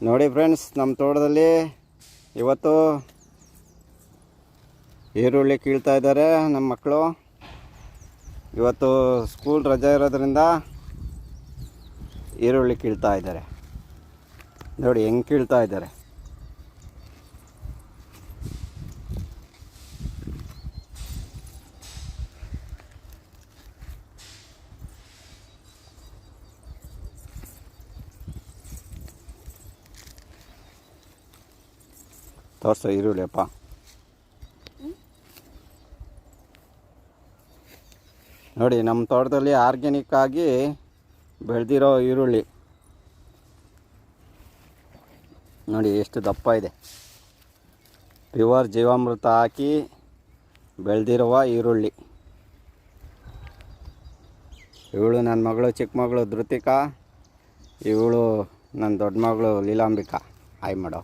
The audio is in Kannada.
ನೋಡಿ ಫ್ರೆಂಡ್ಸ್, ನಮ್ಮ ತೋಟದಲ್ಲಿ ಇವತ್ತು ಈರುಳ್ಳಿ ಕೀಳ್ತಾ ಇದ್ದಾರೆ ನಮ್ಮ ಮಕ್ಕಳು. ಇವತ್ತು ಸ್ಕೂಲ್ ರಜೆ ಇರೋದ್ರಿಂದ ಈರುಳ್ಳಿ ಕೀಳ್ತಾ ಇದ್ದಾರೆ. ನೋಡಿ ಹೆಂಗೆ ಕೀಳ್ತಾ ಇದ್ದಾರೆ. ತೋರಿಸೋ ಈರುಳ್ಳಿ ಅಪ್ಪ. ನೋಡಿ ನಮ್ಮ ತೋಟದಲ್ಲಿ ಆರ್ಗ್ಯಾನಿಕ್ ಆಗಿ ಬೆಳೆದಿರೋ ಈರುಳ್ಳಿ ನೋಡಿ ಎಷ್ಟು ದಪ್ಪ ಇದೆ. ಪ್ಯೂರ್ ಜೀವಾಮೃತ ಹಾಕಿ ಬೆಳೆದಿರುವ ಈರುಳ್ಳಿ. ಇವಳು ನನ್ನ ಮಗಳು, ಚಿಕ್ಕ ಮಗಳು ಧೃತಿಕಾ. ಇವಳು ನನ್ನ ದೊಡ್ಡ ಮಗಳು ಲೀಲಾಂಬಿಕಾ. ಹಾಯ್ ಮಾಡೋ.